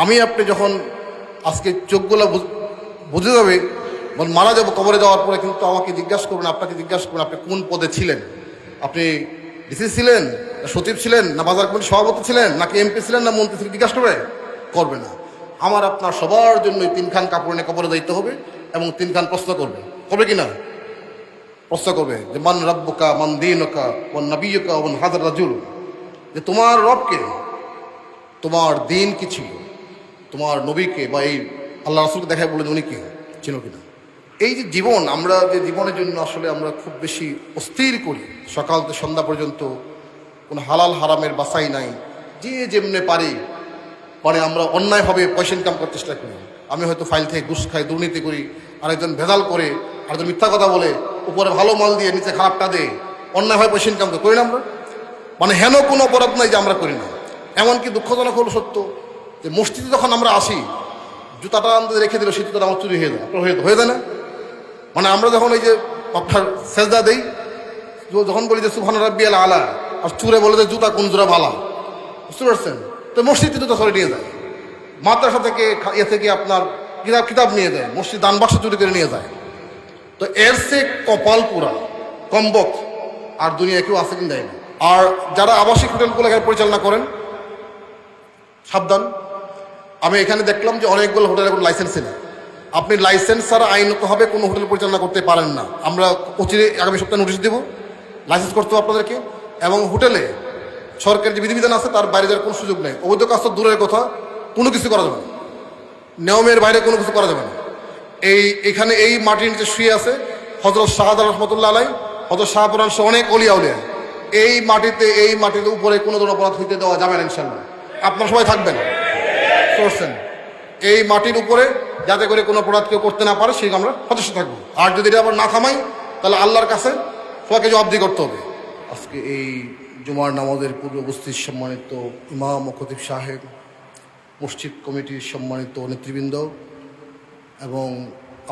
আমি আপনি যখন আজকে চোখগুলো বুঝে যাবে, মারা যাবো, কবরে যাওয়ার পরে কিন্তু আমাকে জিজ্ঞাসা করবেন, আপনাকে জিজ্ঞাসা করবেন আপনি কোন পদে ছিলেন, আপনি ডিসি ছিলেন, না সচিব ছিলেন, না বাজার কমিটির সভাপতি ছিলেন, নাকি এমপি ছিলেন, না মন্ত্রী ছিলেন, জিজ্ঞাসা করবে না। আমার আপনার সবার জন্য তিনখান কাপড় নিয়ে কবরে যাইতে হবে এবং তিনখান প্রশ্ন করবে কি না? প্রশ্ন করবে যে মান রাব্বুকা, মান দীনুকা, ওয়ান নাবিয়্যুকা, ওয়ান হাযার রাজুল, যে তোমার রবকে, তোমার দিন কি ছিল, তোমার নবীকে বা এই আল্লাহ রাসূলকে দেখায় বলে উনি কে ছিল কিনা। এই যে জীবন, আমরা যে জীবনের জন্য আসলে আমরা খুব বেশি অস্থির করি, সকাল থেকে সন্ধ্যা পর্যন্ত কোনো হালাল হারামের বাছাই নাই, যে যেমনে পারি মানে আমরা অন্যায়ভাবে পয়সা ইনকাম করার চেষ্টা করি। আমি হয়তো ফাইল থেকে ঘুষ খাই, দুর্নীতি করি, আরেকজন ভেজাল করে, আরেকজন মিথ্যা কথা বলে, উপরে ভালো মাল দিয়ে নিচে খারাপটা দেয়, অন্যায়ভাবে পয়সা ইনকাম করি না আমরা। মানে হেন কোনো অপরাধ নাই যে আমরা করি না। এমনকি দুঃখজনক হলো সত্য যে মসজিদে যখন আমরা আসি, জুতাটা আমাদের রেখে দিল, সেই জুতাটা আমার চুরি হয়ে যায়, হয়ে যায় না? মানে আমরা যখন এই যে আপনার সেজদা দেই, যখন বলি যে সুবহান রাব্বিয়াল আলা, আর চুরে বলে যে জুতা কোন জোড়া ভালা, বুঝতে পারছেন? তো মসজিদে জুতা সরে নিয়ে যায়, মাদ্রাসা থেকে থেকে আপনার কিতাব নিয়ে যায়, মসজিদ দান বাক্স চুরি করে নিয়ে যায়। তো এর সে কপাল পুরা কম্বক আর দুনিয়া কেউ আছে কিনা দেয় না। আর যারা আবাসিক হোটেলগুলো এখানে পরিচালনা করেন, সাবধান। আমি এখানে দেখলাম যে অনেকগুলো হোটেলের কোনো লাইসেন্স নেই। আপনি লাইসেন্স ছাড়া আইনতভাবে কোনো হোটেল পরিচালনা করতে পারেন না। আমরা অচিরে আগামী সপ্তাহে নোটিশ দেব, লাইসেন্স করতে হবে আপনাদেরকে। এবং হোটেলে সরকারের যে বিধিবিধান আছে তার বাইরে যাওয়ার কোনো সুযোগ নেই। অবৈধ কাজ তো দূরের কথা, কোনো কিছু করা যাবে না, নিয়মের বাইরে কোনো কিছু করা যাবে না। এখানে এই মাটির নিচে শুয়ে আছে হযরত শাহজালাল রহমাতুল্লাহ আলাইহি, হযরত শাহপুরান সহ অনেক অলিয়া উলিয়া। এই মাটিতে উপরে কোনো ধরনের অপরাধ হইতে দেওয়া যাবে না ইনশাআল্লাহ। আপনারা সবাই থাকবেন করছেন এই মাটির উপরে, যাতে করে কোনো অপরাধ কেউ করতে না পারে, সেই আমরা সদস্য থাকবো। আর যদি এটা আবার না থামাই, তাহলে আল্লাহর কাছে সবাইকে জবাবদিহি করতে হবে। আজকে এই জুমার নামাজের পূর্বে উপস্থিত সম্মানিত ইমাম ও খতিব সাহেব, মসজিদ কমিটির সম্মানিত নেতৃবৃন্দ এবং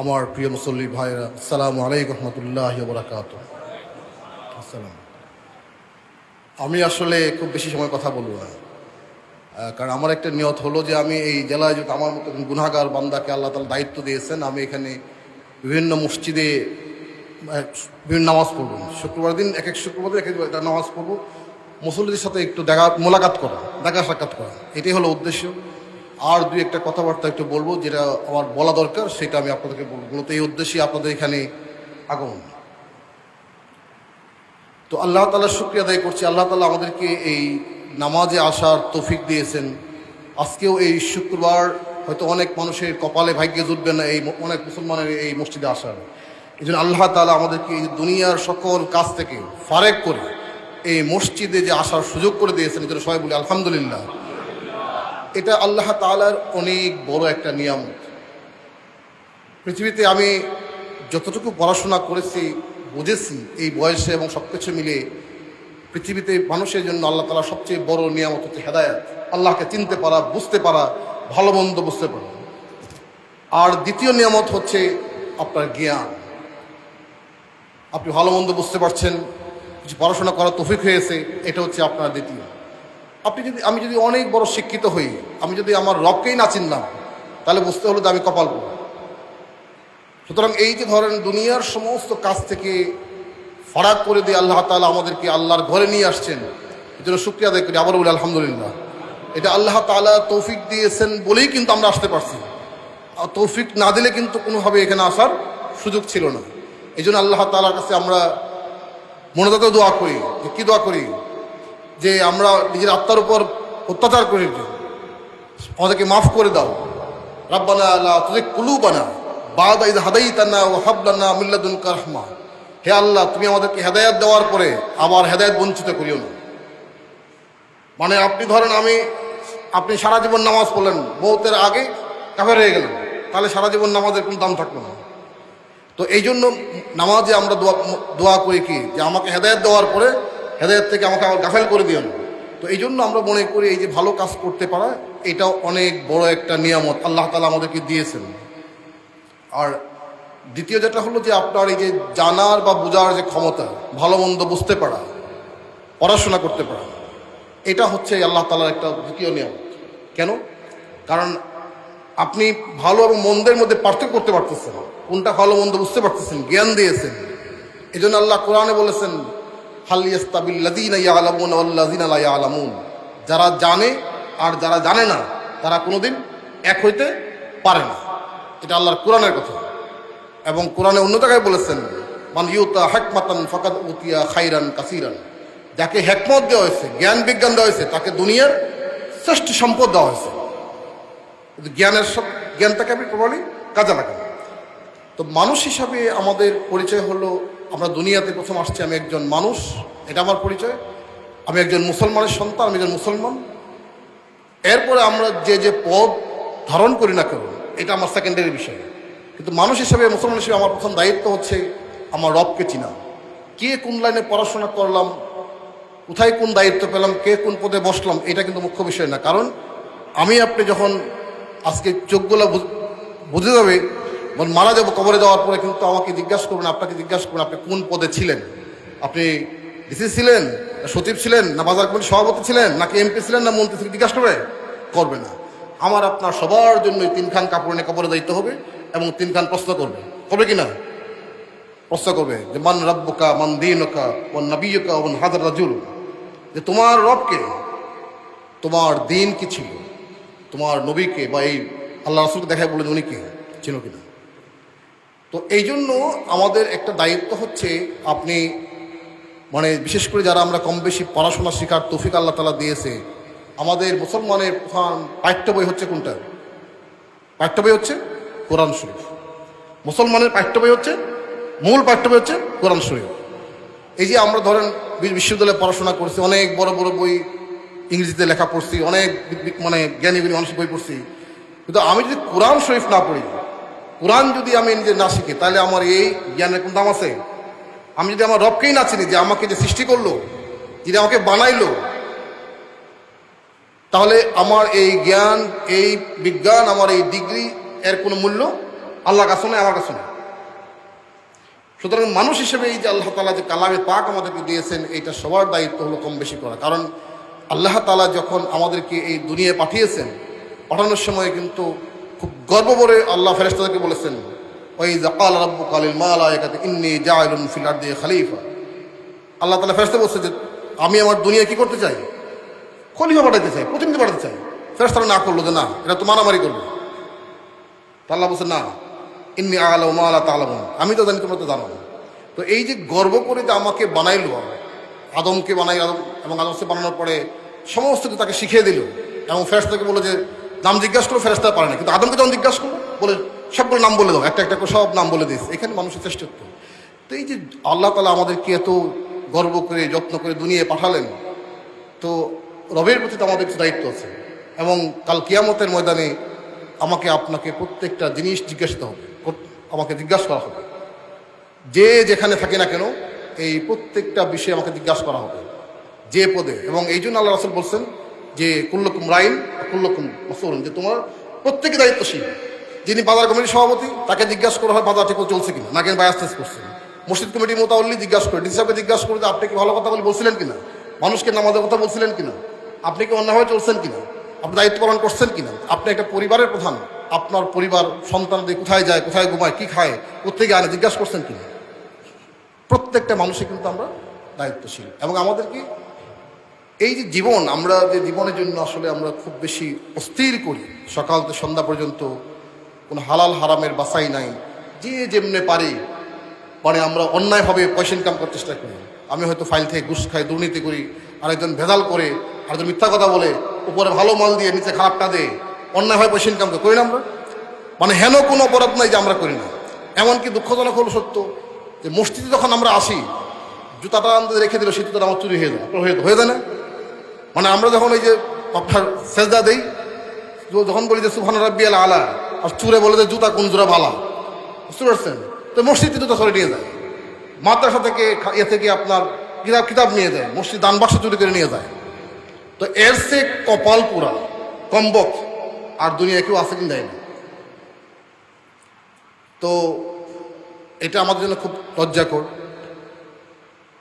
আমার প্রিয় মুসল্লি ভাইরা, আসসালামু আলাইকুম রহমতুল্লাহি ওয়া বারাকাতুহু। আসসালাম। আমি আসলে খুব বেশি সময় কথা বলবো না, কারণ আমার একটা নিয়ত হলো যে আমি এই জেলায় যদি আমার মতো গুনাহগার বান্দাকে আল্লাহ তাআলা দায়িত্ব দিয়েছেন, আমি এখানে বিভিন্ন মসজিদে বিভিন্ন নামাজ পড়বো। শুক্রবার দিন এক শুক্রবার দিন এক একটা নামাজ পড়বো, মুসল্লিদের সাথে একটু দেখা সাক্ষাৎ করা, এটাই হলো উদ্দেশ্য। আর দুই একটা কথাবার্তা একটু বলবো, যেটা আমার বলা দরকার সেটা আমি আপনাদেরকে বলবো। মূলত এই উদ্দেশ্যে আপনাদের এখানে আগমন। তো আল্লাহ তাআলার শুকরিয়া আদায় করছি, আল্লাহ তাআলা আমাদেরকে এই নামাজে আসার তৌফিক দিয়েছেন। আজকেও এই শুক্রবার হয়তো অনেক মানুষের কপালে ভাগ্যে জুটবে না এই অনেক মুসলমানের এই মসজিদে আসার। এই জন্য আল্লাহ তাআলা আমাদেরকে এই দুনিয়ার সকল কাজ থেকে ফারেক করে এই মসজিদে যে আসার সুযোগ করে দিয়েছেন, এই জন্য সবাই বলি আলহামদুলিল্লাহ। এটা আল্লাহ তাআলার অনেক বড় একটা নিয়ামত। পৃথিবীতে আমি যতটুকু পড়াশোনা করেছি, বুঝেছি এই বয়সে এবং সব কিছু মিলে, পৃথিবীতে মানুষের জন্য আল্লাহ তাআলা সবচেয়ে বড় নিয়ামত হচ্ছে হেদায়েত, আল্লাহকে চিনতে পারা, বুঝতে পারা, ভালো মন্দ বুঝতে পারা। আর দ্বিতীয় নিয়ামত হচ্ছে আপনার জ্ঞান। আপনি ভালো মন্দ বুঝতে পারছেন, কিছু পড়াশোনা করার তৌফিক হয়েছে, এটা হচ্ছে আপনার দ্বিতীয়। আমি যদি অনেক বড় শিক্ষিত হই, আমি যদি আমার রবকেই না চিনলাম, তাহলে বুঝতে হলো যে আমি কপাল পোড়া। সুতরাং এই যে ধরেন দুনিয়ার সমস্ত কাজ থেকে ফারাক করে দিয়ে আল্লাহ তাআলা আমাদেরকে আল্লাহর ঘরে নিয়ে আসছেন, এই জন্য শুকরিয়া আদায় করি, আবার বলি আলহামদুলিল্লাহ। এটা আল্লাহ তাআলা তৌফিক দিয়েছেন বলেই কিন্তু আমরা আসতে পারছি। আর তৌফিক না দিলে কিন্তু কোনোভাবে এখানে আসার সুযোগ ছিল না। এই জন্য আল্লাহ তাআলার কাছে আমরা মোনাজাতে দোয়া করি। কি দোয়া করি? যে আমরা নিজের আত্মার উপর অত্যাচার করি, আমাদেরকে মাফ করে দাও। রাব্বানা লা তুযিগ কুলুবানা বা'দা ইয হাদাইতানা ওয়া হাব লানা মিন লাদুনকা রাহমা। হে আল্লাহ, তুমি আমাদেরকে হেদায়েত দেওয়ার পরে আবার হেদায়েত বঞ্চিত করিও না। মানে আপনি ধরেন আপনি সারা জীবন নামাজ পড়লেন, মওতের আগে কাফের হয়ে গেলেন, তাহলে সারা জীবন নামাজের কোনো দাম থাকলো না। তো এই জন্য নামাজে আমরা দোয়া করি কি, যে আমাকে হেদায়েত দেওয়ার পরে হেদায়েত থেকে আমাকে আবার গাফেল করে দিও না। তো এই জন্য আমরা মনে করি এই যে ভালো কাজ করতে পারা, এটাও অনেক বড় একটা নিয়ামত আল্লাহ তাআলা আমাদেরকে দিয়েছেন। আর দ্বিতীয় যেটা হলো যে আপনার এই যে জানার বা বোঝার যে ক্ষমতা, ভালো মন্দ বুঝতে পারা, পড়াশোনা করতে পারা, এটা হচ্ছে আল্লাহ তাআলার একটা দ্বিতীয় নিয়ামত। কেন? কারণ আপনি ভালো এবং মন্দের মধ্যে পার্থক্য করতে পারতেছেন, কোনটা ভালো মন্দ বুঝতে পারতেছেন, জ্ঞান দিয়েছেন। এই জন্য আল্লাহ কোরআনে বলেছেন, হাল ইয়াস্তাবিল্লাযীনা ইয়ালামুনা ওয়াল্লাযীনা লা ইয়ালামুন, যারা জানে আর যারা জানে না তারা কোনোদিন এক হইতে পারে না। এটা আল্লাহর কোরআনের কথা। এবং কোরআনে অন্য জায়গায় বলেছেন, মান ইউতা হিকমাতান ফাকাদ উতিয়া খাইরান কাসীরান, যাকে হিকমত দেওয়া হয়েছে, জ্ঞান বিজ্ঞান দেওয়া হয়েছে, তাকে দুনিয়ার শ্রেষ্ঠ সম্পদ দেওয়া হয়েছে। কিন্তু জ্ঞানটাকে আপনি প্রপারলি কাজে লাগান। তো মানুষ হিসাবে আমাদের পরিচয় হলো, আমরা দুনিয়াতে প্রথম আসছি, আমি একজন মানুষ, এটা আমার পরিচয়। আমি একজন মুসলমানের সন্তান, আমি একজন মুসলমান। এরপরে আমরা যে যে পদ ধারণ করি না কেন, এটা আমার সেকেন্ডারি বিষয়। কিন্তু মানুষ হিসেবে, মুসলমান হিসেবে আমার প্রথম দায়িত্ব হচ্ছে আমার রবকে চিনা। কে কোন লাইনে পড়াশোনা করলাম, কোথায় কোন দায়িত্ব পেলাম, কে কোন পদে বসলাম, এটা কিন্তু মুখ্য বিষয় না। কারণ আমি আপনি যখন আজকে চোখগুলো বুঝে যাবে, মারা যাবো, কবরে যাওয়ার পরে কিন্তু আমাকে জিজ্ঞাসা করবেন, আপনাকে জিজ্ঞাসা করবেন আপনি কোন পদে ছিলেন। আপনি ডিসি ছিলেন, সচিব ছিলেন, না বাজার কমিটির সভাপতি ছিলেন, নাকি এমপি ছিলেন, না মন্ত্রী থেকে জিজ্ঞাসা করবে না। আমার আপনার সবার জন্য 3 খান কাপড় নিয়ে কবরে যাইতে হবে এবং 3 খান প্রশ্ন করবে কিনা? প্রশ্ন করবে যে মান রাব্বুকা, মান দীনুকা, ওয়ান নাবিয়্যুকা, ওয়ান হাযার রাজুল, যে তোমার রবকে, তোমার দিন কি ছিল, তোমার নবীকে বা এই আল্লাহ রাসূলকে দেখায় বলে উনি কে, চিনো কিনা। তো এই জন্য আমাদের একটা দায়িত্ব হচ্ছে, আপনি বিশেষ করে যারা আমরা কম বেশি পড়াশোনা শেখার তৌফিক আল্লাহ তাআলা দিয়েছে, আমাদের মুসলমানের প্রধান পাঠ্য বই হচ্ছে কোনটা? পাঠ্য বই হচ্ছে কোরআন শরীফ। মুসলমানের পাঠ্য বই হচ্ছে, মূল পাঠ্য বই হচ্ছে কোরআন শরীফ। এই যে আমরা ধরেন বিশ্ববিদ্যালয়ে পড়াশোনা করছি, অনেক বড় বড় বই ইংরেজিতে লেখা পড়ছি, অনেক জ্ঞানী মানুষের বই পড়ছি, কিন্তু আমি যদি কোরআন শরীফ না পড়ি, কোরআন যদি আমি নিজে না শিখি, তাহলে আমার এই জ্ঞানের কোন দাম আছে? আমি যদি আমার রবকেই না চিনি, যে আমাকে যে সৃষ্টি করলো, যিনি আমাকে বানাইলো, তাহলে আমার এই জ্ঞান, এই বিজ্ঞান, আমার এই ডিগ্রি, এর কোনো মূল্য আল্লাহর কাছে নয়, আমার কাছে নয়। সুতরাং মানুষ হিসেবে এই যে আল্লাহ তাআলা যে কালামে পাক আমাদেরকে দিয়েছেন, এইটা সবার দায়িত্ব হলো কম বেশি করা। কারণ আল্লাহ তাআলা যখন আমাদেরকে এই দুনিয়ায় পাঠিয়েছেন, পাঠানোর সময় কিন্তু খুব গর্ব করে আল্লাহ ফেরেশতাদেরকে বলেছেন, ওয়াইযা ক্বালা রাব্বুকা লিল মালাইকাতি ইন্নী জাইলুন ফিল আরদি খলিফা। আল্লাহ তাআলা ফেরেশতা বলছে যে আমি আমার দুনিয়া কি করতে চাই? খলিফা পাঠাতে চাই, প্রতিনিধি পাঠাতে চাই। ফেরেশতারা না করলো, যে না, এটা তো মারামারি করবে। তা আল্লাহ বলছে, না, ইন্নী আ'লামু মা লা তা'লামুন, আমি তো জানি তোমরা তো জানো না। তো এই যে গর্ব করে যে আমাকে বানাইলো, আদমকে বানাই, এবং আদমকে বানানোর পরে সমস্ত কিছু তাকে শিখিয়ে দিল, এবং ফেরেশতাকে বললো যে নাম জিজ্ঞাসা করো, ফেরেশতা পারে না, কিন্তু আদমকে যখন জিজ্ঞাসা করলো, বলে সবগুলো নাম বলে দাও, একটা একটা করে সব নাম বলে দিয়েছে। এখানে মানুষের শ্রেষ্ঠত্ব। তো এই যে আল্লাহ তাআলা আমাদেরকে এত গর্ব করে, যত্ন করে দুনিয়ায় পাঠালেন, তো রবের প্রতি তো আমাদের কিছু দায়িত্ব আছে। এবং কাল কিয়ামতের ময়দানে আমাকে আপনাকে প্রত্যেকটা জিনিস আমাকে জিজ্ঞাসা করা হবে। যে যেখানে থাকে না কেন, এই প্রত্যেকটা বিষয়ে আমাকে জিজ্ঞাসা করা হবে, যে পদে। এবং এই জন্য আল্লাহ রাসূল বলছেন যে কুল্লুকুম রাইন কুল্লুকুম মাসউলুন, যে তোমার প্রত্যেকে দায়িত্বশীল। যিনি বাজার কমিটির সভাপতি, তাকে জিজ্ঞাসা করা হয় বাজার ঠিক চলছে কিনা, নাকি বায়াস্তেজ করছেন। মসজিদ কমিটির মোতাবল্লি জিজ্ঞাসা করে, ডিসি সাহেবকে জিজ্ঞাসা করে যে আপনি কি ভালো কথা বলছিলেন কিনা, মানুষকে নামাজের কথা বলছিলেন কিনা, আপনি কি অন্যভাবে চলছেন কিনা, আপনি দায়িত্ব পালন করছেন কিনা। আপনি একটা পরিবারের প্রধান, আপনার পরিবার সন্তানদের কোথায় যায়, কোথায় ঘুমায়, কি খায়, কোথেকে আনে, জিজ্ঞাসা করছেন কিনা। প্রত্যেকটা মানুষই কিন্তু আমরা দায়িত্বশীল। এবং আমাদের কি এই যে জীবন, আমরা যে জীবনের জন্য আসলে আমরা খুব বেশি অস্থির করি, সকাল থেকে সন্ধ্যা পর্যন্ত কোনো হালাল হারামের বাছাই নাই, যে যেমনে পারি আমরা অন্যায়ভাবে পয়সা ইনকাম করার চেষ্টা করি। আমি হয়তো ফাইল থেকে ঘুষ খাই, দুর্নীতি করি, আরেকজন ভেজাল করে, আরেকজন মিথ্যা কথা বলে, উপরে ভালো মাল দিয়ে নিচে খারাপটা দেয়, অন্যায়ভাবে পয়সা ইনকাম করি না আমরা। হেন কোনো অপরাধ নাই যে আমরা করি না। এমনকি দুঃখজনক হলো সত্য যে মসজিদে যখন আমরা আসি, জুতাটা আমাদের রেখে দিল, সেই জুতাটা আমার চুরি হয়ে যায় না। আমরা যখন এই যে আপনার সেজদা দেই, যখন বলি যে সুবহান রাব্বিয়াল আলা, আর চুরে বলে যে জুতা কোন জোড়া ভালা, বুঝতে পারছেন? তো মসজিদে জুতা সরে নিয়ে যায়, মাদ্রাসা থেকে থেকে আপনার কিতাব নিয়ে যায়, মসজিদ দান বাক্স চুরি করে নিয়ে যায়। তো এর সে কপাল পুরা কম্বক আর দুনিয়া কেউ আছে কিনা দেয় না। তো এটা আমাদের জন্য খুব লজ্জাকর।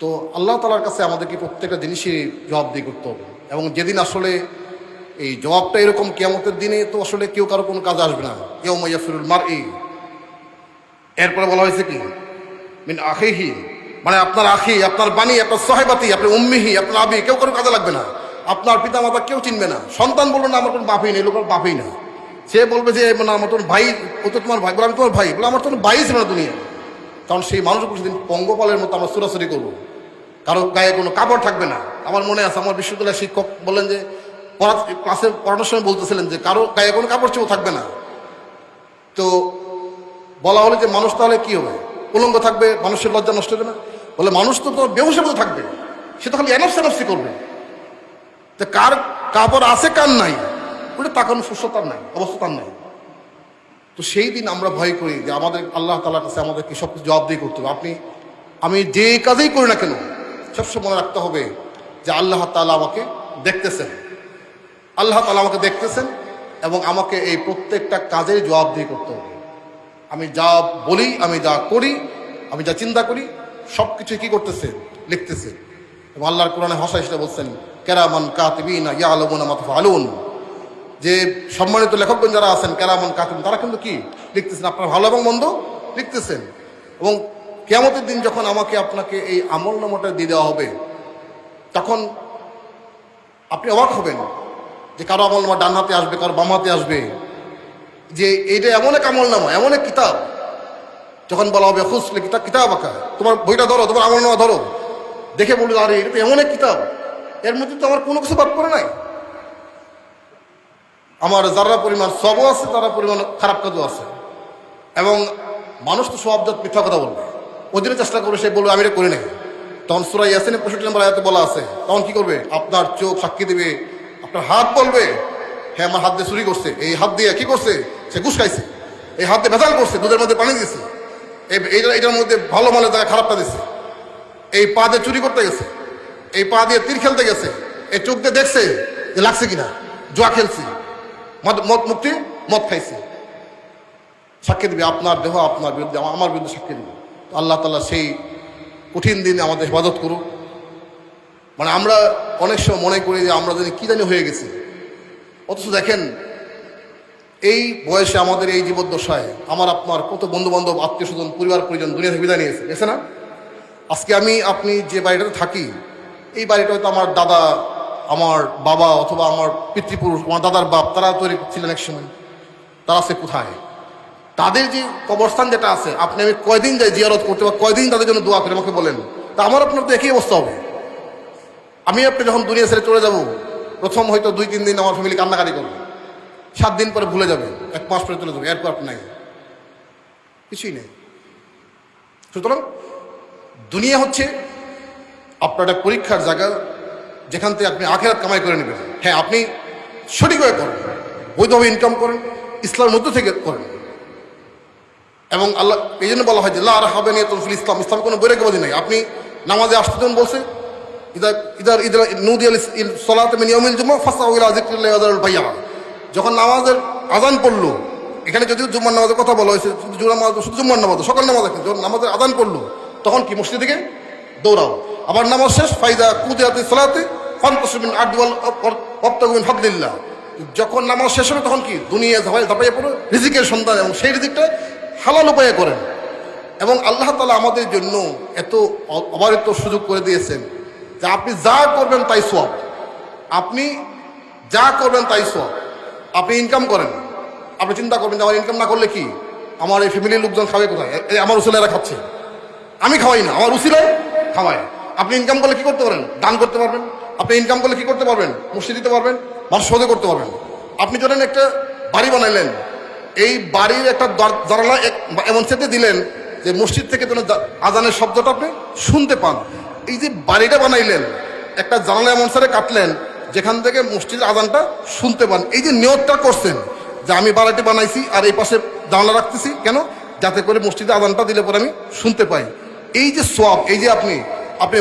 তো আল্লাহ তাআলার কাছে আমাদেরকে প্রত্যেকটা জিনিসই জবাবদিহি করতে হবে। এবং যেদিন আসলে এই জবাবটা এরকম, কিয়ামতের দিনে তো আসলে কেউ কারো কোনো কাজে আসবে না। ইয়াউমা ইয়াফিরুল মারই, এরপরে বলা হয়েছে কি মিন আখিহি, মানে আপনার আখি, আপনার বাণী, আপনার সাহেবাতি, আপনার উম্মিহি, আপনার আবি, কেউ কারো কাজে লাগবে না। আপনার পিতা মাতা কেউ চিনবে না। সন্তান বলবে না আমার কোনো বাপই নেই, লোক বাপই না। সে বলবে যে না আমার তোমার ভাই, ও তো তোমার ভাই, বলে আমি তোমার ভাই, বলে আমার তোমার ভাই ছিল না দুনিয়া। কারণ সেই মানুষগুলো সেদিন পঙ্গপালের মতো আমরা চুরাচুরি করবো, কারো গায়ে কোনো কাপড় থাকবে না। আমার মনে আছে আমার বিশ্ববিদ্যালয়ের শিক্ষক বললেন যে ক্লাসে পড়ানোর সময় বলতেছিলেন যে কারো গায়ে কোনো কাপড় চোপড় থাকবে না। তো বলা হলো যে মানুষ তাহলে কি হবে, উলঙ্গ থাকবে, মানুষের লজ্জা নষ্ট হবে না? বলে মানুষ তো তোর বেহুশের মতো থাকবে, সে তো খালি এনফসি করবে। তো কার কাপড় আছে কার নাই, বলে তা কোনো সুস্থতার নাই, অবস্থা তার নাই। তো সেই দিন আমরা ভয় করি যে আমাদের আল্লাহ তাআলার কাছে আমাদেরকে সব কিছু জবাবদিহি করতে হবে। আমি যে কাজেই করি না কেন সবসময় মনে রাখতে হবে যে আল্লাহ তাআলা আমাকে দেখতেছেন, আল্লাহ তাআলা আমাকে দেখতেছেন এবং আমাকে এই প্রত্যেকটা কাজের জবাবদিহি করতে হবে। আমি যা বলি, আমি যা করি, আমি যা চিন্তা করি, সব কিছু কি করতেছে, লিখতেছে। এবং আল্লাহর কোরআনে ভাষায় সেটা বলছেন কেরামান কাতিবিনা ইয়ালামুনা মা তাফআলুন, যে সম্মানিত লেখকগণ যারা আছেন কেরামান কাতিবিন, তারা কিন্তু কি লিখতেছেন, আপনার ভালো এবং মন্দ লিখতেছেন। এবং কিয়ামতের দিন যখন আমাকে আপনাকে এই আমলনামাটা দিয়ে দেওয়া হবে, তখন আপনি অবাক হবেন যে কারো আমলনামা ডান হাতে আসবে, কারো বাম হাতে আসবে, যে এইটা এমন এক আমলনামা, এমন এক কিতাব। যখন বলা হবে খুসলে কিতাব আঁকা, তোমার বইটা ধরো, তোমার আমলনামা ধরো, দেখে বলবে আরে এটা তো এমন এক কিতাব, এর মধ্যে তো আমার কোনো কিছু বাদ পড়ে নাই, আমার যারা পরিমাণ সবও আছে, তারা পরিমাণ খারাপ কাজও আছে। এবং মানুষ তো সবজাত মিথ্যা কথা বলবে, ওই দিনে চেষ্টা করবে, সে বলবে আমি এটা করি নাই। তখন সূরা ইয়াসিনের 65 নম্বর আয়াতে বলা আছে, তখন কি করবে, আপনার চোখ সাক্ষী দেবে, আপনার হাত বলবে হ্যাঁ আমার হাত দিয়ে চুরি করছে, এই হাত দিয়ে কি করছে, সে ঘুষ খাইছে, এই হাত দিয়ে ভেজাল করছে, দুধের মধ্যে পানি দিয়েছে, এইটার মধ্যে ভালো মালের জায়গায় খারাপটা দিচ্ছে, এই পা দিয়ে চুরি করতে গেছে, এই পা দিয়ে তীর খেলতে গেছে, এই চোখ দিয়ে দেখছে যে লাগছে কিনা, জুয়া খেলছি, মদ মুক্তি মদ খাইছে, সাক্ষী দিবে আপনার দেহ আপনার বিরুদ্ধে, আমার বিরুদ্ধে সাক্ষী দিবে। আল্লাহ তাআলা সেই কঠিন দিনে আমাদের হেফাজত করুক। মানে আমরা অনেক সময় মনে করি যে আমরা জানি কি জানি হয়ে গেছি, অথচ দেখেন এই বয়সে আমাদের এই জীবদ্দশায় আমার আপনার কত বন্ধু বান্ধব, আত্মীয় স্বজন, পরিবার পরিজন দুনিয়া থেকে বিদায় নিয়েছে, গেছে না? আজকে আপনি যে বাড়িটাতে থাকি, এই বাড়িটা হয়তো আমার দাদা, আমার বাবা অথবা আমার পিতৃপুরুষ, আমার দাদার বাপ, তারা তৈরি ছিলেন এক সময়, তারা আছে কোথায়? তাদের যে কবরস্থান যেটা আছে, আপনি আমি কয়দিন যাই জিয়ারত করতে, বা কয়দিন তাদের জন্য দোয়া করে আমাকে বলেন, তা আমার আপনার তো একই অবস্থা হবে। আমি আপনি যখন দুনিয়া ছেড়ে চলে যাব, প্রথম হয়তো 2-3 দিন আমার ফ্যামিলি কান্নাকাটি করবে, 7 দিন পরে ভুলে যাবে, 1 মাস পরে চলে যাবে, এরপর আপনি নাই, কিছুই নেই। সুতরাং দুনিয়া হচ্ছে আপনার একটা পরীক্ষার জায়গা, যেখান থেকে আপনি আখিরাত কামাই করে নেবেন। হ্যাঁ, আপনি সঠিকভাবে করেন, বৈধভাবে ইনকাম করেন, ইসলামের মধ্য থেকে করেন। এবং আল্লাহ এই জন্য বলা হয় যে লা রাহাবা নিয়াতুন ফিল ইসলাম, ইসলামে কোনো বৈরাগ্যবাদী নাই। আপনি নামাজে আসতে যখন বলছে সালাত মিন ইয়াউমিল জুমআ ফাসাউ ইলা যিকরিল্লাহি ওয়া যারুল বাইয়া, যখন নামাজের আযান পড়লো, এখানে যদিও জুম্মার নামাজের কথা বলা হয়েছে, শুধু জুম্মার নামাজ, সকাল নামাজ, যখন নামাজের আযান পড়লো তখন কি মসজিদ থেকে দৌড়াও, আবার নামাজ শেষ ফাইদা কুদিয়াতিস সালাতি ফান্তাশিরু মিন আরদি ওয়াবতাগু মিন ফাদলিল্লাহ, যখন নামাজ শেষ হবে তখন কি দুনিয়া ঝাঁপাইয়া পড়ো রিজিকের সন্ধান, এবং সেই রিজিকটা হালাল উপায়ে করেন। এবং আল্লাহ তাআলা আমাদের জন্য এত অবারিত সুযোগ করে দিয়েছেন যে আপনি যা করবেন তাই সওয়াব, আপনি যা করবেন তাই সওয়াব। আপনি ইনকাম করেন, আপনি চিন্তা করবেন যে আমার ইনকাম না করলে কি, আমার এই ফ্যামিলির লোকজন খাবে কোথায়, আমার উসিলারা খাচ্ছে, আমি খাওয়াই না, আমার উসিলায় খাওয়ায়। আপনি ইনকাম করলে কি করতে পারেন, দান করতে পারবেন। আপনি ইনকাম করলে কি করতে পারবেন, মসজিদ দিতে পারবেন, মানুষ সহজে করতে পারবেন। আপনি ধরেন একটা বাড়ি বানাইলেন, এই বাড়ির একটা জানালা এমন সেটে দিলেন যে মসজিদ থেকে যেন আজানের শব্দটা আপনি শুনতে পান। এই যে বাড়িটা বানাইলেন, একটা জানালা এমন সারে কাটলেন যেখান থেকে মসজিদের আজানটা শুনতে পান। এই যে নিয়তটা করছেন যে আমি বাড়িটি বানাইছি আর এই পাশে জানালা রাখতেছি কেন, যাতে করে মসজিদে আজানটা দিলে পরে আমি শুনতে পাই। এই যে সওয়াব, এই যে আপনি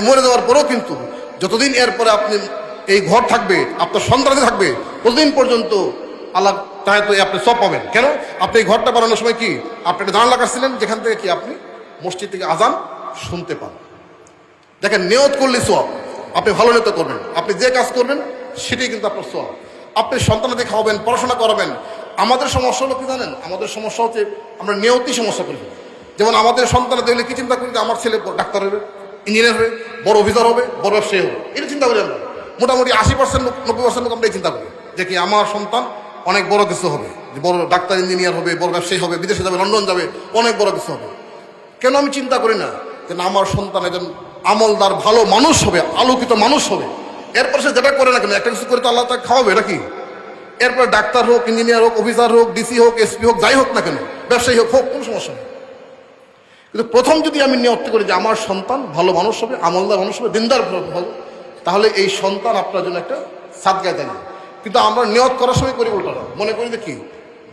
মরে যাওয়ার পরেও কিন্তু যতদিন এরপরে আপনি এই ঘর থাকবে, আপনার সন্তান থাকবে, ততদিন পর্যন্ত আল্লাহ তাহলে তো আপনি সব পাবেন। কেন, আপনি এই ঘরটা বানানোর সময় কি আপনি একটা জানালা কাটছিলেন যেখান থেকে কি আপনি মসজিদ থেকে আজান শুনতে পান। দেখেন, নিয়ত করলে সওয়াব, আপনি ভালো নিয়ত করবেন, আপনি যে কাজ করবেন সেটাই কিন্তু আপনার সওয়াব। আপনি সন্তানদের খাওয়াবেন, পড়াশোনা করাবেন। আমাদের সমস্যা হলো কি জানেন? আমাদের সমস্যা হচ্ছে আমরা নিয়তি সমস্যা করি। যেমন আমাদের সন্তানদের দেখলে কি চিন্তা করি যে আমার ছেলে ডাক্তার হবে, ইঞ্জিনিয়ার হবে, বড় অফিসার হবে, বড় ব্যবসায়ী হবে, এটা চিন্তা করি আমরা। মোটামুটি 80% 90% লোক আমরা এই চিন্তা করি যে কি আমার সন্তান অনেক বড় কিছু হবে, যে বড় ডাক্তার ইঞ্জিনিয়ার হবে, বড় ব্যবসায়ী হবে, বিদেশে যাবে, লন্ডন যাবে, অনেক বড় কিছু হবে। কেন আমি চিন্তা করি না যে না আমার সন্তান একজন আমলদার ভালো মানুষ হবে, আলোকিত মানুষ হবে। এরপর সে যেটা করে না কেন একটা কিছু করে তো আল্লাহ তাকে খাওয়াবে নাকি? এরপরে ডাক্তার হোক, ইঞ্জিনিয়ার হোক, অফিসার হোক, ডিসি হোক, এসপি হোক, যাই হোক না কেন, ব্যবসায়ী হোক, কোনো সমস্যা নেই। কিন্তু প্রথম যদি আমি নিয়ত করি যে আমার সন্তান ভালো মানুষ হবে, আমলদার মানুষ হবে, দিনদার হবে, তাহলে এই সন্তান আপনার জন্য একটা সাদগায় দেয়। কিন্তু আমরা নিয়ত করার সময় করি উল্টাটা, মনে করি যে কি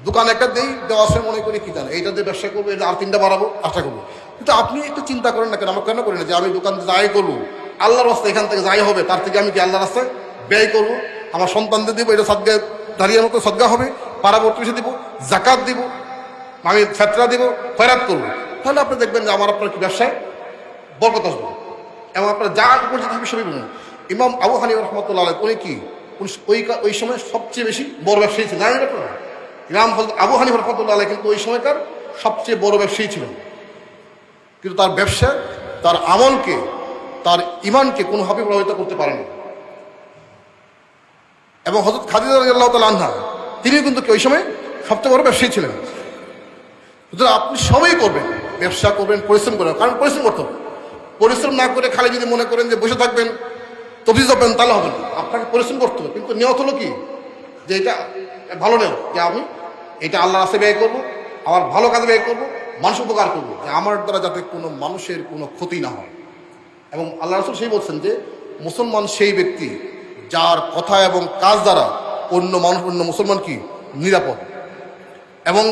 দোকান একটা দিই, দেওয়ার সময় মনে করি কি জানে এইটা দিয়ে ব্যবসা করবো, এটা আর 3টা বাড়াবো, আশা করবো। কিন্তু আপনি একটু চিন্তা করেন না কেন, আমরা কেন করি না যে আমি দোকান যাই করবো আল্লাহর রাস্তায়, এখান থেকে যাই হবে তার থেকে আমি কি আল্লাহর রাস্তায় ব্যয় করবো, আমার সন্তানদের দিব, এটা সাদগায় দাঁড়িয়ে মতো সদগা হবে, পাড়া প্রতিবেশী দিব, জাকাত দিব, আমি ফেতরা দিব, খয়রাত করবো। তাহলে আপনি দেখবেন যে আমার আপনার কি ব্যবসায় বরকত আসবে এবং আপনার যা পর্যন্ত থাকবে সবই বলুন। ইমাম আবু হানিফা রহমতুল্লাহ আলাইহি উনি কি ওই সময় সবচেয়ে বেশি বড় ব্যবসায়ী ছিলেন, জানেন আপনারা? ইমাম আবু হানিফা রহমতুল্লাহ আলাইহি কিন্তু ওই সময়কার সবচেয়ে বড় ব্যবসায়ী ছিলেন। কিন্তু তার ব্যবসা, তার আমলকে, তার ইমানকে কোনোভাবে প্রভাবিত করতে পারেনি। এবং হযরত খাদিজা রাদিয়াল্লাহু তাআলা আনহা তিনি কিন্তু ওই সময় সবচেয়ে বড় ব্যবসায়ী ছিলেন। সুতরাং আপনি সবই করবেন, ব্যবসা করবেন, পরিশ্রম করবেন, কারণ পরিশ্রম করতে হবে। পরিশ্রম না করে খালি যদি মনে করেন যে বসে থাকবেন, তফিজ হবেন, তাহলে হবে না। আপনাকে পরিশ্রম করতে হবে, কিন্তু নিয়ত হলো কি যে এটা ভালো নেও, যে আমি এটা আল্লাহর রাস্তায় ব্যয় করবো, আমার ভালো কাজে ব্যয় করবো, মানুষ উপকার করবো, যে আমার দ্বারা যাতে কোনো মানুষের কোনো ক্ষতি না হয়। এবং আল্লাহ রাসূল সেই বলছেন যে মুসলমান সেই ব্যক্তি যার কথা এবং কাজ দ্বারা অন্য মানুষ, অন্য মুসলমান কি নিরাপদ। এবং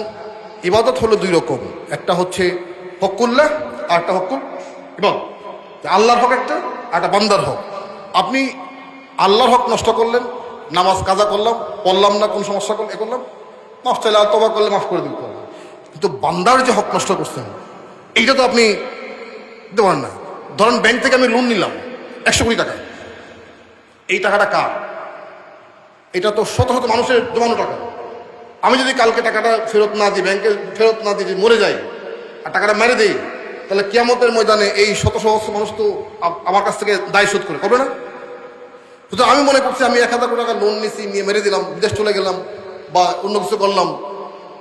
ইবাদত হলো 2 রকম, একটা হচ্ছে হকুল্লাহ আর একটা হকুল ইবাদত। আল্লাহর হক একটা, আর একটা বান্দার হক। আপনি আল্লাহর হক নষ্ট করলেন, নামাজ কাজা করলাম, পড়লাম না, কোন সমস্যা করলাম, এ করলাম, মাফ চাইলে তওবা করলে মাফ করে দিন। কিন্তু বান্দার যে হক নষ্ট করছেন এইটা তো আপনি দিতে পারেন না। ধরেন ব্যাংক থেকে আমি লোন নিলাম 100 কোটি টাকা, এই টাকাটা কার? এটা তো শত শত মানুষের জমানো টাকা। আমি যদি কালকে টাকাটা ফেরত না দিই, ব্যাংকে ফেরত না দিয়ে মরে যাই আর টাকাটা মেরে দিই, তাহলে কিয়ামতের ময়দানে এই শত সহস্র মানুষ তো আমার কাছ থেকে দায় শোধ করবে না? সুতরাং আমি মনে করছি আমি 1000 কোটি টাকা লোন নিয়েছি, নিয়ে মেরে দিলাম, বিদেশ চলে গেলাম বা অন্য কিছু করলাম,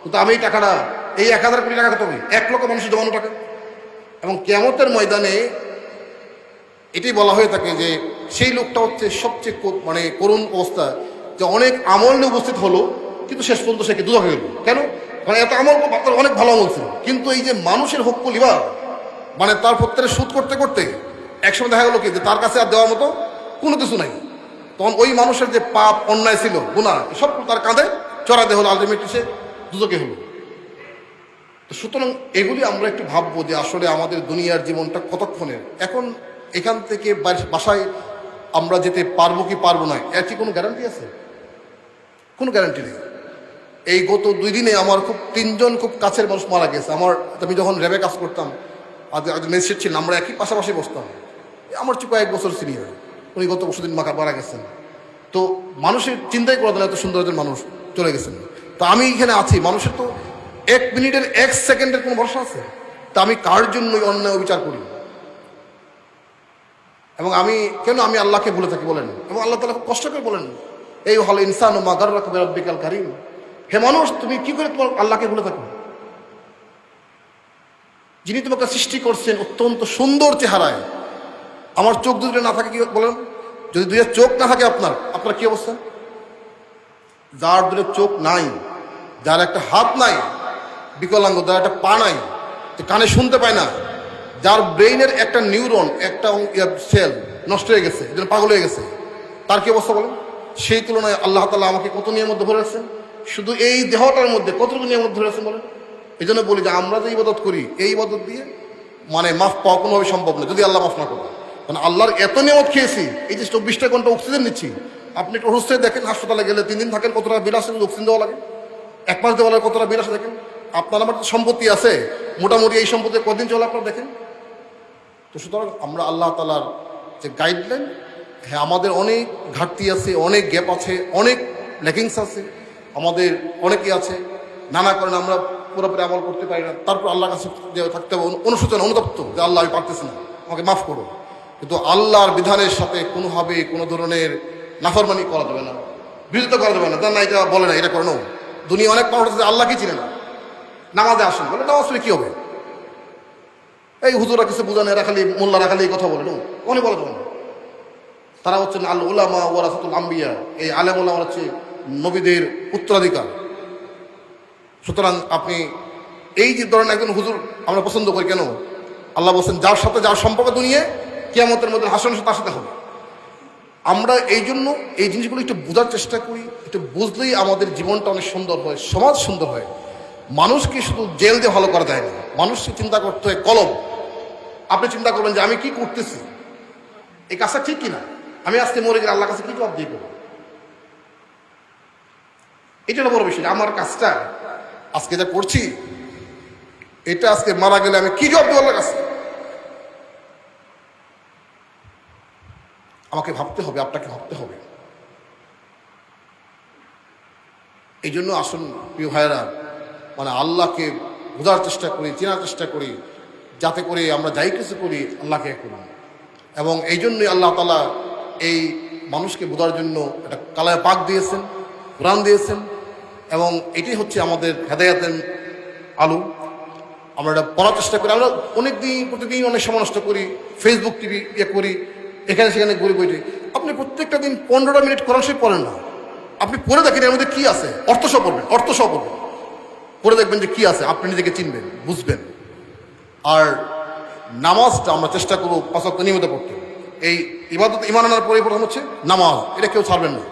কিন্তু আমি এই টাকাটা, এই 1000 কোটি টাকাটা তবে 1 লক্ষ মানুষের জমানো টাকা। এবং কিয়ামতের ময়দানে এটাই বলা হয়ে থাকে যে সেই লোকটা হচ্ছে সবচেয়ে মানে করুণ অবস্থা, যে অনেক আমল নিয়ে উপস্থিত হলো কিন্তু শেষ পর্যন্ত সে দুজকে গেল। কেন? মানে এত আমল, আপনার অনেক ভালো আমল ছিল, কিন্তু এই যে মানুষের হক লিবা, মানে তার প্রত্যেকের সুদ করতে করতে একসময় দেখা গেল কি যে তার কাছে আর দেওয়ার মতো কোনো কিছু নাই। তখন ওই মানুষের যে পাপ অন্যায় ছিল, গুনাহ, সব তার কাঁধে চড়াতে হলো, আলটিমেটলি সে দুজকে হলো। তো সুতরাং এগুলি আমরা একটু ভাববো যে আসলে আমাদের দুনিয়ার জীবনটা কতক্ষণের। এখন এখান থেকে বাসায় আমরা যেতে পারবো কি পারবো না, এর কি কোনো গ্যারান্টি আছে? কোনো গ্যারান্টি নেই। এই গত 2 দিনে আমার খুব 3 জন খুব কাছের মানুষ মারা গেছে। আমি যখন র্যাবে কাজ করতাম, ম্যাজিস্ট্রেট ছিলাম, আমরা একই পাশাপাশি বসতাম, আমার চেয়ে কয়েক বছর সিনিয়র, উনি গত বছর মারা গেছেন। তো মানুষের চিন্তাই করা এত সুন্দর একজন মানুষ চলে গেছেন। তো আমি এখানে আছি, মানুষের তো 1 মিনিটের 1 সেকেন্ডের কোনো ভরসা আছে? তা আমি কার জন্যই অন্যায় বিচার করি? এবং আমি আল্লাহকে ভুলে থাকি বলেন? এবং আল্লাহ তাআলা খুব কষ্ট করে বলেন, এই হল ইনসান মা গাররাকা বিরাব্বিকাল কারীম, হে মানুষ তুমি কি করে তোমার আল্লাহকে ভুলে থাকো, যিনি তোমাকে সৃষ্টি করছেন অত্যন্ত সুন্দর চেহারায়। আমার চোখ দুটো না থাকে কি বলেন? যদি 2 চোখ না থাকে আপনার কি অবস্থা? যার 2 চোখ নাই, যার একটা হাত নাই, বিকলাঙ্গ, যার একটা পা নাই, কানে শুনতে পায় না, যার ব্রেইনের একটা নিউরন, একটা সেল নষ্ট হয়ে গেছে, যেন পাগল হয়ে গেছে, তার কি অবস্থা বলেন? সেই তুলনায় আল্লাহ তাআলা আমাকে কত নিয়মের মধ্যে ভরে রাখছেন, শুধু এই দেহটার মধ্যে কতটুকু নিয়মের মধ্যে ধরে রাখছেন বলেন? এই জন্য বলি যে আমরা যে ইবাদত করি, এই ইবাদত দিয়ে মানে মাফ পাওয়া কোনোভাবে সম্ভব নয় যদি আল্লাহ মাফ না করে। মানে আল্লাহর এত নিয়ামত খেয়েছি, এই যে 24টা ঘন্টা অক্সিজেন নিচ্ছি, আপনি একটু অসুস্থ দেখেন, হাসপাতালে গেলে 3 দিন থাকেন, কতটা বিল আসে, অক্সিজেন দেওয়া লাগে, 1 মাস দেওয়া লাগে, কতটা বিল আসে দেখেন। আপনার আমার সম্পত্তি আছে, মোটামুটি এই সম্পত্তি কদিন চলে আপনারা দেখেন। তো সুতরাং আমরা আল্লাহ তাআলার যে গাইডলাইন, হ্যাঁ আমাদের অনেক ঘাটতি আছে, অনেক গ্যাপ আছে, অনেক ল্যাকিংস আছে, আমাদের অনেকেই আছে, নানা কারণে আমরা পুরোপুরি আমল করতে পারি না। তারপর আল্লাহর কাছে থাকতে হবে অনুশোচনা, অনুতপ্ত যে আল্লাহ আমি পারতেছি না, আমাকে মাফ করো। কিন্তু আল্লাহর বিধানের সাথে কোনোভাবে কোনো ধরনের নাফরমানি করা যাবে না, বিরোধিতা করা যাবে না। না এটা বলে না, এটা করে না। দুনিয়া অনেক মানুষ আছে আল্লাহকে চিনে না, নামাজে আসেন, বলে নামাজ পড়লে কী হবে, এই হুজুরা কিছু বুঝানে রাখালি, মোল্লা রাখালি এই কথা বলে না, অনেক বলা যাবে না। তারা হচ্ছেন আল উলামা ওয়ারাসাতুল আম্বিয়া, এই আলেম উলামা হচ্ছে নবীদের উত্তরাধিকার। সুতরাং আপনি এই যে ধরেন একজন হুজুর আমরা পছন্দ করি কেন, আল্লাহ বলছেন যার সাথে যার সম্পর্ক দুনিয়া কিয়ামতের মধ্যে হাসন তার সাথে হবে। আমরা এই জন্য এই জিনিসগুলো একটু বোঝার চেষ্টা করি, একটু বুঝলেই আমাদের জীবনটা অনেক সুন্দর হয়, সমাজ সুন্দর হয়। মানুষকে শুধু জেল দিয়ে ভালো করা যায় না, মানুষকে চিন্তা করতে হয় কলম। আপনি চিন্তা করবেন যে আমি কি করতেছি, এই কাজটা ঠিক কিনা, আমি আজকে মরে গেলে আল্লাহর কাছে কি জবাব দিয়ে করবো। এটা বড় বিষয়, আমার কাজটা আজকে যা করছি এটা আজকে মারা গেলে আমি কি জবাব দেবো আল্লাহর কাছে। আমাকে ভাবতে হবে, আপনাকে ভাবতে হবে। এই জন্য আসুন প্রিয় ভাইয়েরা, মানে আল্লাহকে বোঝার চেষ্টা করি, চেনার চেষ্টা করি, যাতে করে আমরা যাই কিছু করি আল্লাহকে করুন। এবং এই জন্যই আল্লাহ তাআলা এই মানুষকে বোঝার জন্য একটা কালায় পাক দিয়েছেন, কোরআন দিয়েছেন, এবং এটি হচ্ছে আমাদের হেদায়েতের আলো। আমরা এটা পড়ার চেষ্টা করি। আমরা প্রতিদিন অনেক সময় নষ্ট করি, ফেসবুক টিভি করি, এখানে সেখানে ঘুরে বইটি। আপনি প্রত্যেকটা দিন 15টা মিনিট কোরআন শরীফ পড়েন না, আপনি পড়ে দেখেন এর মধ্যে কী আছে, অর্থ সহ পড়বেন, পড়ে দেখবেন যে কী আছে, আপনি নিজেকে চিনবেন, বুঝবেন। আর নামাজটা আমরা চেষ্টা করবো 5 ওয়াক্ত নিয়মিত পড়তে। এই ইবাদত ঈমান আনার পরে প্রথম হচ্ছে নামাজ, এটা কেউ ছাড়বেন না।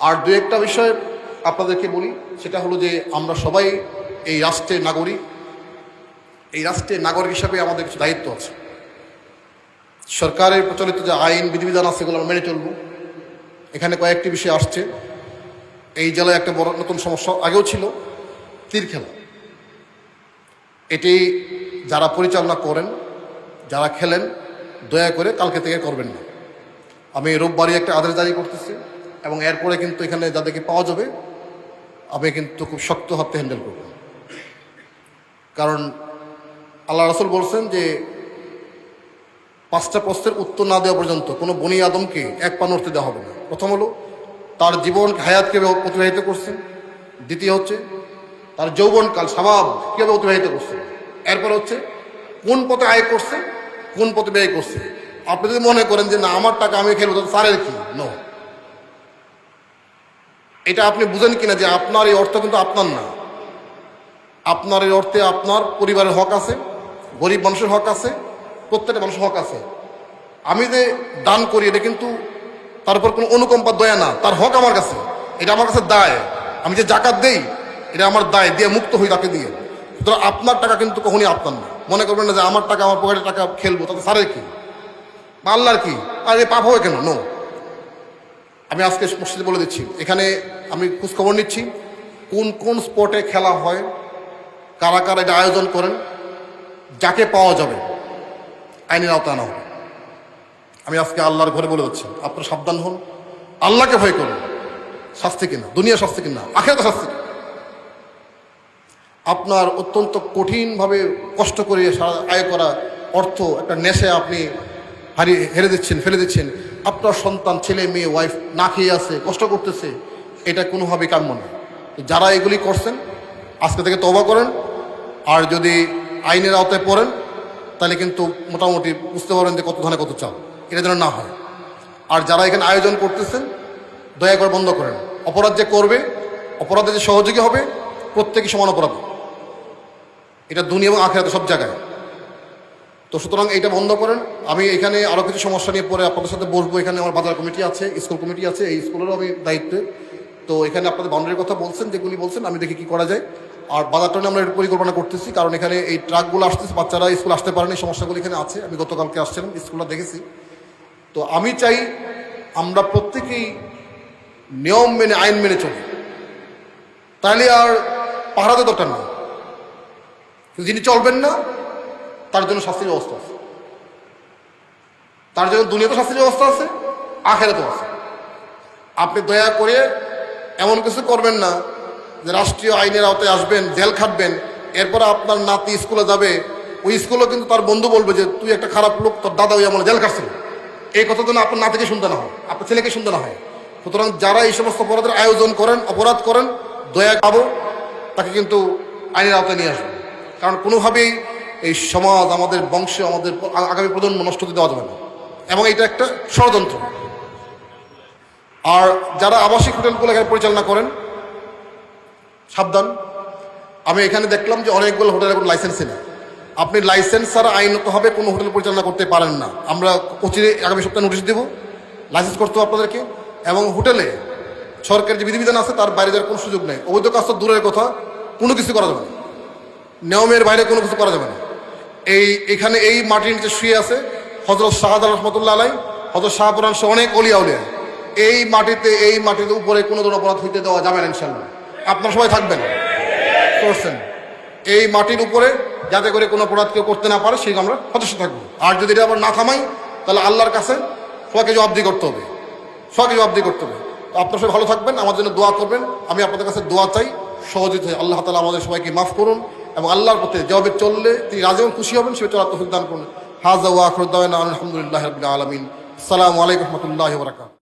আর দু একটা বিষয় আপনাদেরকে বলি, সেটা হলো যে আমরা সবাই এই রাষ্ট্রের নাগরিক। এই রাষ্ট্রের নাগরিক হিসাবে আমাদের কিছু দায়িত্ব আছে। সরকারের প্রচলিত যে আইন বিধিবিধান আছে সেগুলো আমরা মেনে চলব। এখানে কয়েকটি বিষয় আসছে। এই জেলায় একটা বড় নতুন সমস্যা আগেও ছিল, তীর খেলা। এটি যারা পরিচালনা করেন, যারা খেলেন, দয়া করে কালকে থেকে করবেন না। আমি রোববারই একটা আদেশ জারি করতেছি, এবং এরপরে কিন্তু এখানে যাদেরকে পাওয়া যাবে আমি কিন্তু খুব শক্ত হাতে হ্যান্ডেল করব। কারণ আল্লাহ রাসূল বলছেন যে 5টা প্রশ্নের উত্তর না দেওয়া পর্যন্ত কোনো বনি আদমকে এক পা নড়তে দেওয়া হবে না। প্রথম হলো তার জীবন হায়াতকে অতিবাহিত করছেন, দ্বিতীয় হচ্ছে তার যৌবনকাল স্বভাব কীভাবে অতিবাহিত করছে, এরপর হচ্ছে কোন পথে আয় করছে, কোন পথে ব্যয় করছে। আপনি যদি মনে করেন যে না আমার টাকা আমি খেলবো, তাহলে স্যারের কি নো, এটা আপনি বুঝেন কিনা যে আপনার এই অর্থ কিন্তু আপনার না। আপনার এই অর্থে আপনার পরিবারের হক আছে, গরিব মানুষের হক আছে, প্রত্যেকটা মানুষের হক আছে। আমি যে দান করি এটা কিন্তু তার উপর কোনো অনুকম্পা দয়া না, তার হক আমার কাছে, এটা আমার কাছে দায়। আমি যে জাকাত দেই এটা আমার দায়, দিয়ে মুক্ত হই তাকে দিয়ে। সুতরাং আপনার টাকা কিন্তু কখনই আপনার না। মনে করবেন না যে আমার টাকা, আমার পকেটের টাকা খেলবো, তাতে স্যারের কি বা আল্লাহর কি, আর এই পাপ হবে কেন? নো। আমি আজকে মসজিদে বলে দিচ্ছি, এখানে আমি খোঁজখবর নিচ্ছি কোন কোন স্পটে খেলা হয়, কারা কারা এটা আয়োজন করেন, যাকে পাওয়া যাবে আইনের আওতায় আনা হবে। আমি আজকে আল্লাহর ঘরে বলে দিচ্ছি, আপনারা সাবধান হন, আল্লাহকে ভয় করুন। শাস্তি কিনা, দুনিয়া শাস্তি কিনা, আখিরাতে শাস্তি কিনা। আপনার অত্যন্ত কঠিনভাবে কষ্ট করে আয় করা অর্থ একটা নেশে আপনি হেরে দিচ্ছেন, ফেলে দিচ্ছেন। আপনার সন্তান, ছেলে মেয়ে, ওয়াইফ না খেয়ে আছে, কষ্ট করতেছে, এটা কোনোভাবেই কাম্য নয়। যারা এগুলি করছেন আজকে থেকে তওবা করেন। আর যদি আইনের আওতায় পড়েন তাহলে কিন্তু মোটামুটি বুঝতে পারেন যে কত ধানে কত চাল, এটা যেন না হয়। আর যারা এখানে আয়োজন করতেছেন দয়া করে বন্ধ করেন। অপরাধ যে করবে, অপরাধে যে সহযোগী হবে, প্রত্যেকই সমান অপরাধ, এটা দুনিয়া এবং আখিরাতে সব জায়গায়। তো সুতরাং এইটা বন্ধ করেন। আমি এখানে আরও কিছু সমস্যা নিয়ে পরে আপনাদের সাথে বসবো। এখানে আমার বাজার কমিটি আছে, স্কুল কমিটি আছে, এই স্কুলেরও আমি দায়িত্বে। তো এখানে আপনাদের বাউন্ডারির কথা বলছেন, যেগুলি বলছেন আমি দেখি কি করা যায়। আর বাজারটা নিয়ে আমরা পরিকল্পনা করতেছি, কারণ এখানে এই ট্রাকগুলো আসতেছে, বাচ্চারা স্কুল আসতে পারেনি, সমস্যাগুলো এখানে আছে। আমি গতকালকে আসছিলাম, স্কুলটা দেখেছি। তো আমি চাই আমরা প্রত্যেকেই নিয়ম মেনে, আইন মেনে চলি, তাহলে আর পাহারাতে দরকার নেই। কিন্তু যিনি চলবেন না তার জন্য শাস্তির ব্যবস্থা আছে, তার জন্য দুনিয়াতে শাস্তির ব্যবস্থা আছে, আখিরাতেও আছে। আপনি দয়া করে এমন কিছু করবেন না যে রাষ্ট্রীয় আইনের আওতায় আসবেন, জেল খাটবেন, এরপর আপনার নাতি স্কুলে যাবে, ওই স্কুলেও কিন্তু তার বন্ধু বলবে যে তুই একটা খারাপ লোক, তোর দাদা ওই আমলে জেল খাটছিল। এই কথা যেন আপনার নাতিকে শুনতে না হয়, আপনার ছেলেকে শুনতে না হয়। সুতরাং যারা এই সমস্ত অপরাধের আয়োজন করেন, অপরাধ করেন, দয়া পাবো তাকে কিন্তু আইনের আওতায় নিয়ে আসবেন। কারণ কোনোভাবেই এই সমাজ, আমাদের বংশ, আমাদের আগামী প্রজন্ম নষ্ট হতে দেওয়া যাবে না, এবং এটা একটা ষড়যন্ত্র। আর যারা আবাসিক হোটেলগুলো এখানে পরিচালনা করেন, সাবধান। আমি এখানে দেখলাম যে অনেকগুলো হোটেলের কোনো লাইসেন্সই নেই। আপনি লাইসেন্স ছাড়া আইনতভাবে কোনো হোটেল পরিচালনা করতে পারেন না। আমরা অচিরে আগামী সপ্তাহে নোটিশ দেব, লাইসেন্স করতে হবে আপনাদেরকে। এবং হোটেলে সরকারের যে বিধিবিধান আছে তার বাইরে যাওয়ার কোনো সুযোগ নেই। অবৈধ কাজ তো দূরের কথা, কোনো কিছু করা যাবে না, নিয়মের বাইরে কোনো কিছু করা যাবে না। এখানে এই মাটির নিচে শুয়ে আছে হযরত শাহজালাল রহমতুল্লাহ আলাইহি, হযরত শাহপুরাণ সহ অনেক অলিয়া উলিয়া। এই মাটিতে উপরে কোনো ধরনের অপরাধ হইতে দেওয়া যাবে না ইনশাল্লাহ। আপনারা সবাই থাকবেন, করছেন এই মাটির উপরে, যাতে করে কোনো অপরাধ কেউ করতে না পারে সেই আমরা সদস্য থাকবো। আর যদি এটা আবার না থামাই তাহলে আল্লাহর কাছে সবাইকে জবাবদিহি করতে হবে, সবাইকে জবাবদিহি করতে হবে। তো আপনারা সবাই ভালো থাকবেন, আমার জন্য দোয়া করবেন। আমি আপনাদের কাছে দোয়া চাই, সহযোগিতা চাই। আল্লাহ তাআলা আমাদের সবাইকে মাফ করুন এবং আল্লাহর পথে যেভাবে চললে তিনি রাজি এবং খুশি হবেন সেভাবে চলার তৌফিক দান করুন। হাযা ওয়া আখিরু দাওয়ানা আলহামদুলিল্লাহি রাব্বিল আলামিন। আসসালামু আলাইকুম ওয়া রাহমাতুল্লাহি ওয়া বারাকাতুহু।